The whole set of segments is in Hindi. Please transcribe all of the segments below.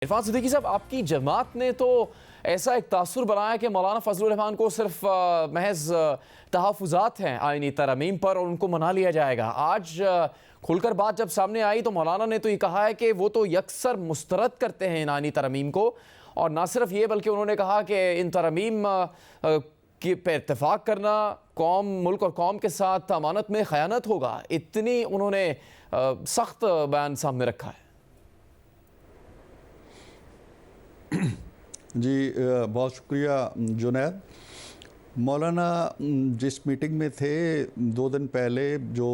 इरफान सिद्दीकी साहब, आपकी जमात ने तो ऐसा एक तासुर बनाया कि मौलाना फजलुर रहमान को सिर्फ महज तहफ़्फ़ुज़ात हैं आईनी तरमीम पर और उनको मना लिया जाएगा। आज खुलकर बात जब सामने आई तो मौलाना ने तो ये कहा है कि वो तो यकसर मुस्तरद करते हैं इन आईनी तरमीम को, और ना सिर्फ ये बल्कि उन्होंने कहा कि इन तरमीम की पे इत्तेफाक करना कौम, मुल्क और कौम के साथ अमानत में ख़यानत होगा। इतनी उन्होंने सख्त बयान सामने रखा है। जी बहुत शुक्रिया जुनैद। मौलाना जिस मीटिंग में थे 2 दिन पहले, जो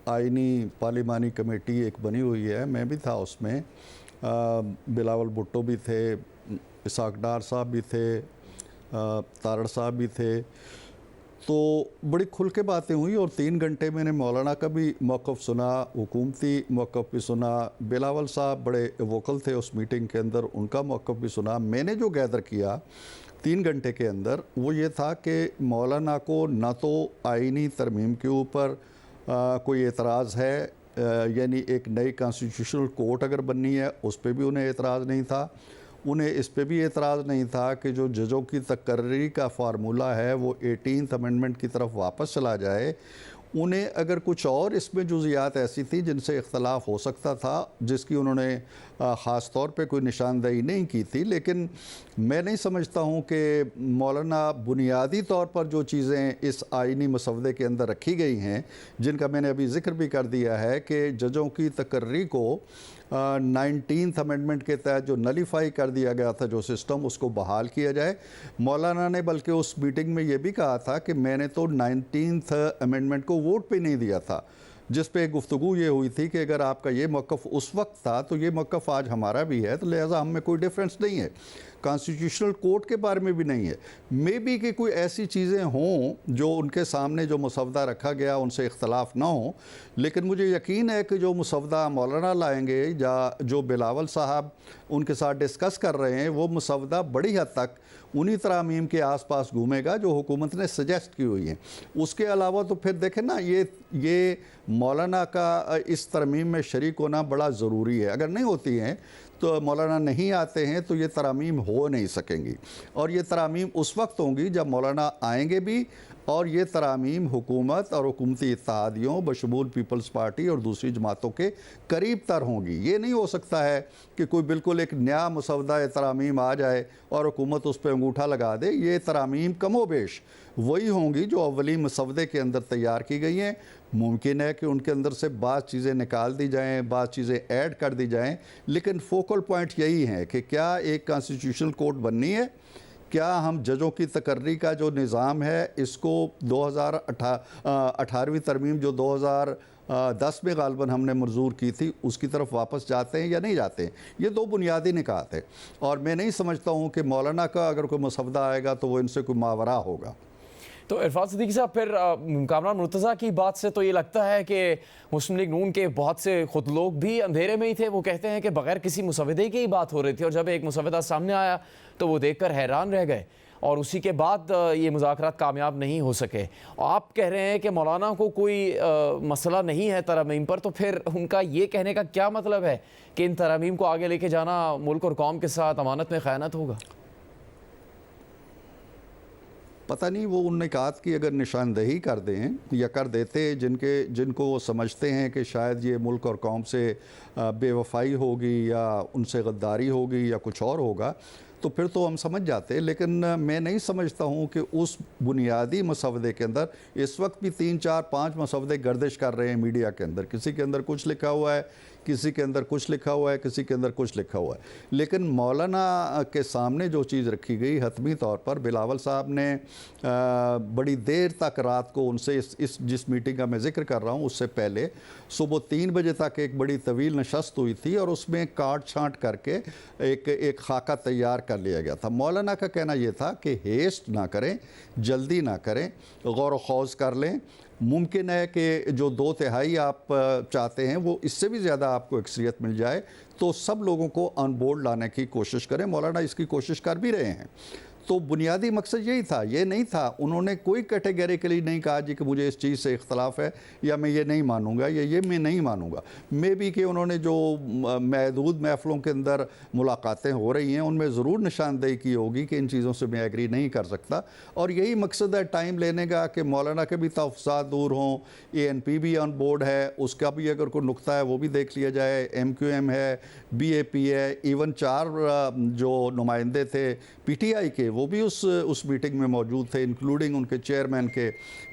आईनी पार्लिमानी कमेटी एक बनी हुई है, मैं भी था उसमें। बिलावल भुट्टो भी थे, इसाक डार साहब भी थे, तारड़ साहब भी थे। तो बड़ी खुल के बातें हुई और 3 घंटे मैंने मौलाना का भी मौक़िफ़ सुना, हुकूमती मौक़िफ़ भी सुना। बिलावल साहब बड़े वोकल थे उस मीटिंग के अंदर, उनका मौक़िफ़ भी सुना। मैंने जो गैदर किया 3 घंटे के अंदर वो ये था कि मौलाना को ना तो आईनी तरमीम के ऊपर कोई एतराज़ है, यानी एक नई कॉन्स्टिट्यूशनल कोर्ट अगर बननी है उस पर भी उन्हें एतराज़ नहीं था। उन्हें इस पे भी एतराज़ नहीं था कि जो जजों की तकर्री का फार्मूला है वो 18th अमेंडमेंट की तरफ वापस चला जाए। उन्हें अगर कुछ और इसमें जुज़ियात ऐसी थी जिनसे इख्तलाफ हो सकता था, जिसकी उन्होंने ख़ास तौर पे कोई निशानदेही नहीं की थी, लेकिन मैं नहीं समझता हूँ कि मौलाना बुनियादी तौर पर जो चीज़ें इस आईनी मसवदे के अंदर रखी गई हैं, जिनका मैंने अभी ज़िक्र भी कर दिया है कि जजों की तकर्री को 19th अमेंडमेंट के तहत जो नलीफाई कर दिया गया था जो सिस्टम, उसको बहाल किया जाए। मौलाना ने बल्कि उस मीटिंग में ये भी कहा था कि मैंने तो 19th अमेंडमेंट को वोट पे नहीं दिया था, जिस पे गुफ्तगू ये हुई थी कि अगर आपका ये मौक़िफ़ उस वक्त था तो ये मौक़िफ़ आज हमारा भी है, तो लिहाजा हम में कोई डिफरेंस नहीं है। कॉन्स्टिट्यूशनल कोर्ट के बारे में भी नहीं है। मे बी कि कोई ऐसी चीज़ें हों जो उनके सामने जो मसवदा रखा गया उनसे इख्तलाफ ना हो, लेकिन मुझे यकीन है कि जो मसवदा मौलाना लाएंगे या जो बिलावल साहब उनके साथ डिस्कस कर रहे हैं, वो मसवदा बड़ी हद तक उन्हीं तरामीम के आसपास घूमेगा जो हुकूमत ने सजेस्ट की हुई हैं। उसके अलावा तो फिर देखें ना, ये मौलाना का इस तरमीम में शरीक होना बड़ा ज़रूरी है। अगर नहीं होती हैं तो मौलाना नहीं आते हैं तो ये तरामीम हो नहीं सकेंगी, और ये तरामीम उस वक्त होंगी जब मौलाना आएंगे भी, और ये तरामीम हुकूमत और हुकूमती इत्तेहादियों बशमूल पीपल्स पार्टी और दूसरी जमातों के करीब तर होंगी। ये नहीं हो सकता है कि कोई बिल्कुल एक नया मसवदा तरामीम आ जाए और हुकूमत उस पर अंगूठा लगा दे। ये तरामीम कमोबेश वही होंगी जो अव्वली मसवदे के अंदर तैयार की गई हैं। मुमकिन है कि उनके अंदर से बाज़ चीज़ें निकाल दी जाएँ, बाज़ चीज़ें ऐड कर दी जाएँ, लेकिन फोकल पॉइंट यही है कि क्या एक कॉन्स्टिट्यूशनल कोर्ट बननी है, क्या हम जजों की तकर्री का जो निज़ाम है इसको 2018वीं तरमीम जो 2010 में गालबन हमने मंजूर की थी उसकी तरफ वापस जाते हैं या नहीं जाते हैं। ये 2 बुनियादी निकात है, और मैं नहीं समझता हूँ कि मौलाना का अगर कोई मसवदा आएगा तो वो इनसे कोई मावरा होगा। तो इरफान सिद्दीकी साहब, फिर कामरान मुर्तज़ा की बात से तो ये लगता है कि मुस्लिम लीग नून के बहुत से खुद लोग भी अंधेरे में ही थे। वो कहते हैं कि बगैर किसी मुसवदे की ही बात हो रही थी, और जब एक मुसवदा सामने आया तो वो देखकर हैरान रह गए, और उसी के बाद ये मुज़ाकरात कामयाब नहीं हो सके। आप कह रहे हैं कि मौलाना को कोई मसला नहीं है तरमीम पर, तो फिर उनका ये कहने का क्या मतलब है कि इन तरमीम को आगे लेके जाना मुल्क और कौम के साथ अमानत में ख़यानत होगा? पता नहीं वो उन निकात की अगर निशानदेही कर दें या कर देते जिनको वो समझते हैं कि शायद ये मुल्क और कौम से बेवफाई होगी या उनसे गद्दारी होगी या कुछ और होगा, तो फिर तो हम समझ जाते। लेकिन मैं नहीं समझता हूँ कि उस बुनियादी मसवदे के अंदर इस वक्त भी 3, 4, 5 मसवदे गर्दिश कर रहे हैं मीडिया के अंदर। किसी के अंदर कुछ लिखा हुआ है, किसी के अंदर कुछ लिखा हुआ है, किसी के अंदर कुछ लिखा हुआ है, लेकिन मौलाना के सामने जो चीज़ रखी गई हतमी तौर पर, बिलावल साहब ने बड़ी देर तक रात को उनसे इस जिस मीटिंग का मैं जिक्र कर रहा हूँ उससे पहले सुबह 3 बजे तक एक बड़ी तवील नशस्त हुई थी, और उसमें काट छाँट करके एक खाका तैयार कर लिया गया था। मौलाना का कहना यह था कि हेस्ट ना करें, जल्दी ना करें, गौर व खौज कर लें। मुमकिन है कि जो 2/3 आप चाहते हैं वो इससे भी ज़्यादा आपको अक्सरियत मिल जाए, तो सब लोगों को ऑन बोर्ड लाने की कोशिश करें। मौलाना इसकी कोशिश कर भी रहे हैं। तो बुनियादी मकसद यही था, ये नहीं था, उन्होंने कोई कैटेगरिकली नहीं कहा जी कि मुझे इस चीज़ से इख्तलाफ है या मैं ये नहीं मानूंगा या ये मैं नहीं मानूंगा। मे भी कि उन्होंने जो महदूद महफलों के अंदर मुलाकातें हो रही हैं उनमें ज़रूर निशानदेही की होगी कि इन चीज़ों से मैं एग्री नहीं कर सकता, और यही मकसद है टाइम लेने का कि मौलाना के भी तहफ़्फ़ुज़ात दूर हों, ANP भी ऑन बोर्ड है, उसका भी अगर कोई नुक्ता है वो भी देख लिया जाए, MQM है, BAP है, इवन 4 जो नुमाइंदे थे PTI के वो भी उस मीटिंग में मौजूद थे, इंक्लूडिंग उनके चेयरमैन के,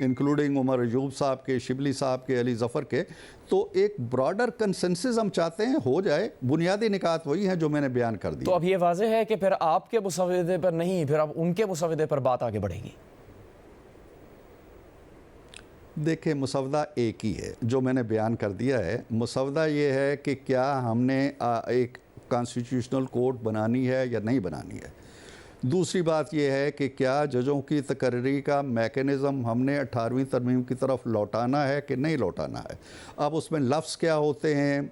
इंक्लूडिंग उमर अयूब साहब के, शिबली साहब के, अली ज़फ़र के। तो एक ब्रॉडर कंसेंसस हम चाहते हैं हो जाए, बुनियादी निकात वही हैं जो मैंने बयान कर दिया। तो अब ये वाज़ेह है कि फिर आपके मुसव्वदे पर नहीं, फिर अब उनके मुसव्वदे पर बात आगे बढ़ेगी। देखिए, मुसवदा एक ही है जो मैंने बयान कर दिया है। मुसवदा ये है कि क्या हमने एक कॉन्स्टिट्यूशनल कोर्ट बनानी है या नहीं बनानी है। दूसरी बात यह है कि क्या जजों की तकर्री का मैकेनिज़्म हमने 18वीं तरमीम की तरफ लौटाना है कि नहीं लौटाना है। अब उसमें लफ्ज़ क्या होते हैं,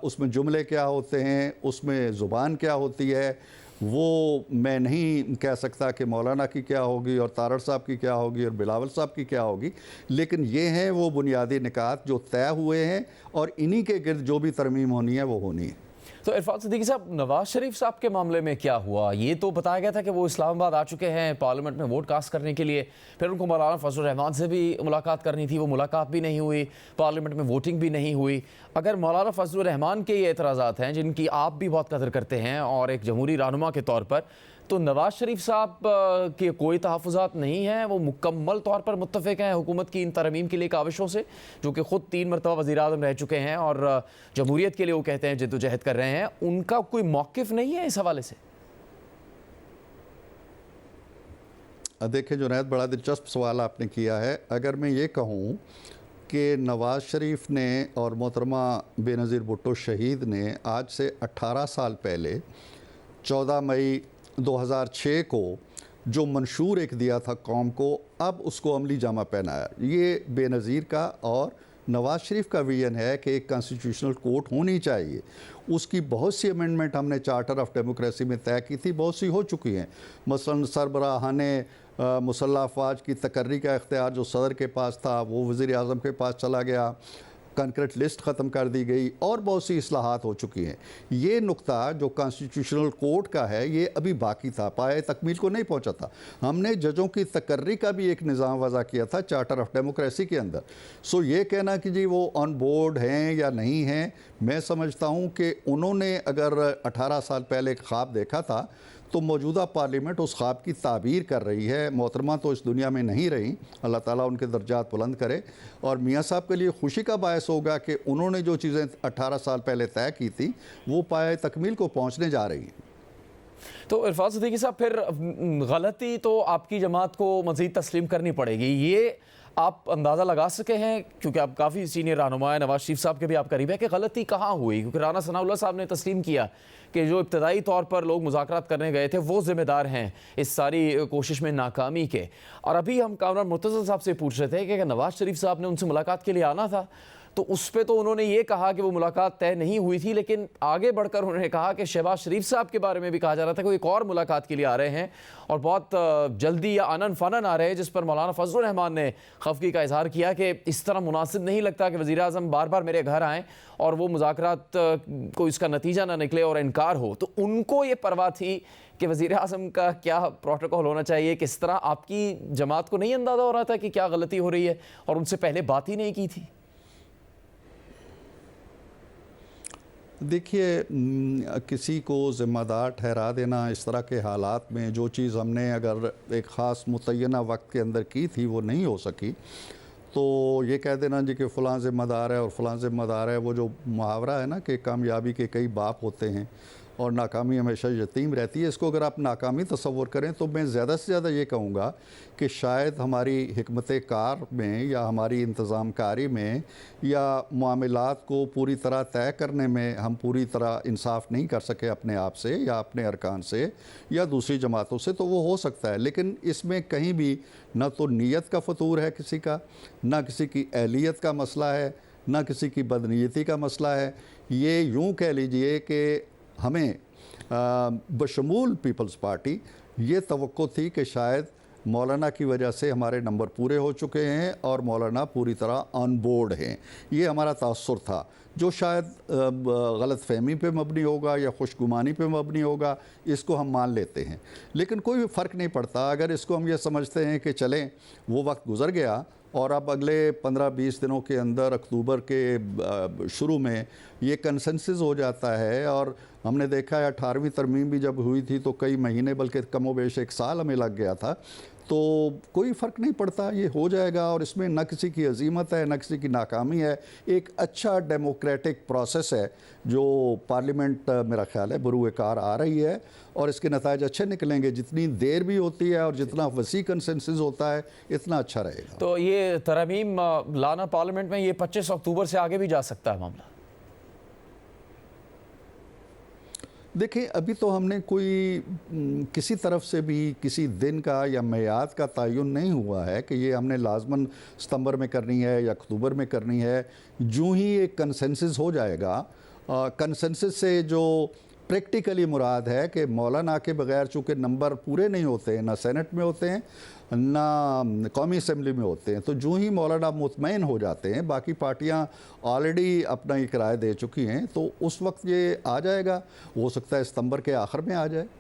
उसमें जुमले क्या होते हैं, उसमें ज़ुबान क्या होती है, वो मैं नहीं कह सकता कि मौलाना की क्या होगी और तारड़ साहब की क्या होगी और बिलावल साहब की क्या होगी, लेकिन ये हैं वो बुनियादी निकात जो तय हुए हैं और इन्हीं के गिर्द जो भी तरमीम होनी है वो होनी है। तो इरफान सिद्दीकी साहब, नवाज शरीफ साहब के मामले में क्या हुआ? ये तो बताया गया था कि वो इस्लामाबाद आ चुके हैं पार्लियामेंट में वोट कास्ट करने के लिए, फिर उनको मौलाना फजल रहमान से भी मुलाकात करनी थी, वो मुलाकात भी नहीं हुई, पार्लियामेंट में वोटिंग भी नहीं हुई। अगर मौलाना फजल रहमान के ये एतराज़ात हैं जिनकी आप भी बहुत कदर करते हैं और एक जमहूरी रहनुमा के तौर पर, तो नवाज शरीफ साहब के कोई तहफ़्फ़ुज़ात नहीं हैं, वो मुकम्मल तौर पर मुत्तफ़िक हैं हुकूमत की इन तरमीम के लिए काविशों से, जो कि ख़ुद 3 मरतबा वज़ीर-ए-आज़म रह चुके हैं और जमहूरियत के लिए वो कहते हैं जद्दोजहद कर रहे हैं, उनका कोई मौक़िफ़ नहीं है इस हवाले से? देखिए जुनैद, बड़ा दिलचस्प सवाल आपने किया है। अगर मैं ये कहूँ कि नवाज़ शरीफ ने और मोहतरमा बेनज़ीर भुट्टो शहीद ने आज से 18 साल पहले 14 मई 2006 को जो मंशूर एक दिया था कौम को, अब उसको अमली जामा पहनाया, ये बेनज़ीर का और नवाज़ शरीफ का विजन है कि एक कॉन्स्टिट्यूशनल कोर्ट होनी चाहिए। उसकी बहुत सी अमेंडमेंट हमने चार्टर ऑफ डेमोक्रेसी में तय की थी, बहुत सी हो चुकी हैं। मसलन सरबराहाने मुसल्लह अफवाज की तकर्री का इख्तियार जो सदर के पास था वो वज़ीर आज़म के पास चला गया, कंक्रीट लिस्ट ख़त्म कर दी गई और बहुत सी इस्लाहात हो चुकी हैं। ये नुक्ता जो कॉन्स्टिट्यूशनल कोर्ट का है ये अभी बाकी था, पाए तकमील को नहीं पहुंचा था। हमने जजों की तकर्री का भी एक निज़ाम वज़ा किया था चार्टर ऑफ डेमोक्रेसी के अंदर। सो ये कहना कि जी वो ऑन बोर्ड हैं या नहीं हैं, मैं समझता हूँ कि उन्होंने अगर 18 साल पहले एक ख्वाब देखा था तो मौजूदा पार्लियामेंट उस ख्वाब की ताबीर कर रही है। मोहतरमा तो इस दुनिया में नहीं रही, अल्लाह ताला उनके दर्जात बुलंद करे, और मियाँ साहब के लिए खुशी का बायस होगा कि उन्होंने जो चीज़ें 18 साल पहले तय की थी वो पाए तकमील को पहुँचने जा रही हैं। तो इरफान सिद्दीकी साहब, फिर गलती तो आपकी जमात को मज़ीद तस्लीम करनी पड़ेगी, ये आप अंदाज़ा लगा सके हैं क्योंकि आप काफ़ी सीनियर रहनुमा हैं, नवाज शरीफ साहब के भी आप करीब है, कि गलती कहाँ हुई? क्योंकि राना सनाउल्लाह साहब ने तस्लीम किया कि जो इब्तदाई तौर पर लोग मुज़ाकरात करने गए थे वो ज़िम्मेदार हैं इस सारी कोशिश में नाकामी के। और अभी हम कामरान मुर्तज़ा साहब से पूछ रहे थे कि नवाज शरीफ साहब ने उनसे मुलाकात के लिए आना था, तो उस पर तो उन्होंने ये कहा कि वो मुलाकात तय नहीं हुई थी, लेकिन आगे बढ़कर उन्होंने कहा कि शहबाज शरीफ साहब के बारे में भी कहा जा रहा था कि वो एक और मुलाकात के लिए आ रहे हैं और बहुत जल्दी या आनन फानन आ रहे हैं, जिस पर मौलाना फजल रहमान ने खफगी का इजहार किया कि इस तरह मुनासिब नहीं लगता कि वज़ीर आज़म बार बार मेरे घर आएँ और वो मुज़ाकरात को इसका नतीजा ना निकले और इनकार हो। तो उनको ये परवाह थी कि वज़ीर आज़म का क्या प्रोटोकॉल होना चाहिए, किस तरह आपकी जमात को नहीं अंदाज़ा हो रहा था कि क्या गलती हो रही है और उनसे पहले बात ही नहीं की थी? देखिए, किसी को ज़िम्मेदार ठहरा देना इस तरह के हालात में, जो चीज़ हमने अगर एक ख़ास मुतय्यना वक्त के अंदर की थी वो नहीं हो सकी, तो ये कह देना जी कि फ़लाँ ज़िम्मेदार है और फ़लाँ ज़िम्मेदार है, वो जो मुहावरा है ना कि कामयाबी के कई बाप होते हैं और नाकामी हमेशा यतीम रहती है, इसको अगर आप नाकामी तसव्वुर करें तो मैं ज़्यादा से ज़्यादा ये कहूँगा कि शायद हमारी हिकमत कार में या हमारी इंतज़ाम कारी में या मामलात को पूरी तरह तय करने में हम पूरी तरह इंसाफ नहीं कर सके अपने आप से या अपने अरकान से या दूसरी जमातों से, तो वो हो सकता है। लेकिन इसमें कहीं भी न तो नीयत का फतूर है किसी का, न किसी की अहलियत का मसला है, न किसी की बदनीयती का मसला है। ये यूँ कह लीजिए कि हमें बशमूल पीपल्स पार्टी ये तवक्को थी कि शायद मौलाना की वजह से हमारे नंबर पूरे हो चुके हैं और मौलाना पूरी तरह ऑन बोर्ड हैं। ये हमारा तासुर था, जो शायद गलत फहमी पे मबनी होगा या खुशगुमानी पे मबनी होगा, इसको हम मान लेते हैं। लेकिन कोई फ़र्क नहीं पड़ता अगर इसको हम ये समझते हैं कि चलें वो वक्त गुज़र गया और अब अगले 15-20 दिनों के अंदर अक्टूबर के शुरू में ये कंसेंसस हो जाता है। और हमने देखा है 18वीं तरमीम भी जब हुई थी तो कई महीने बल्कि कमोबेश 1 साल हमें लग गया था। तो कोई फ़र्क नहीं पड़ता, ये हो जाएगा और इसमें न किसी की अजीमत है न किसी की नाकामी है। एक अच्छा डेमोक्रेटिक प्रोसेस है जो पार्लियामेंट मेरा ख्याल है बरूए कार आ रही है और इसके नताज अच्छे निकलेंगे। जितनी देर भी होती है और जितना वसी कंसेंसस होता है इतना अच्छा रहेगा। तो ये तरमीम लाना पार्लियामेंट में ये 25 अक्टूबर से आगे भी जा सकता है मामला? देखिए अभी तो हमने कोई किसी तरफ से भी किसी दिन का या मियाद का तयन नहीं हुआ है कि ये हमने लाजमन सितंबर में करनी है या अक्टूबर में करनी है। जो ही एक कंसेंसस हो जाएगा, कंसेंसस से जो प्रैक्टिकली मुराद है कि मौलाना के बगैर चूँकि नंबर पूरे नहीं होते हैं, ना सेनेट में होते हैं ना कौमी असम्बली में होते हैं, तो जो ही मौलाना मुतमईन हो जाते हैं, बाकी पार्टियां ऑलरेडी अपना ये किराया दे चुकी हैं, तो उस वक्त ये आ जाएगा। हो सकता है सितंबर के आखिर में आ जाए।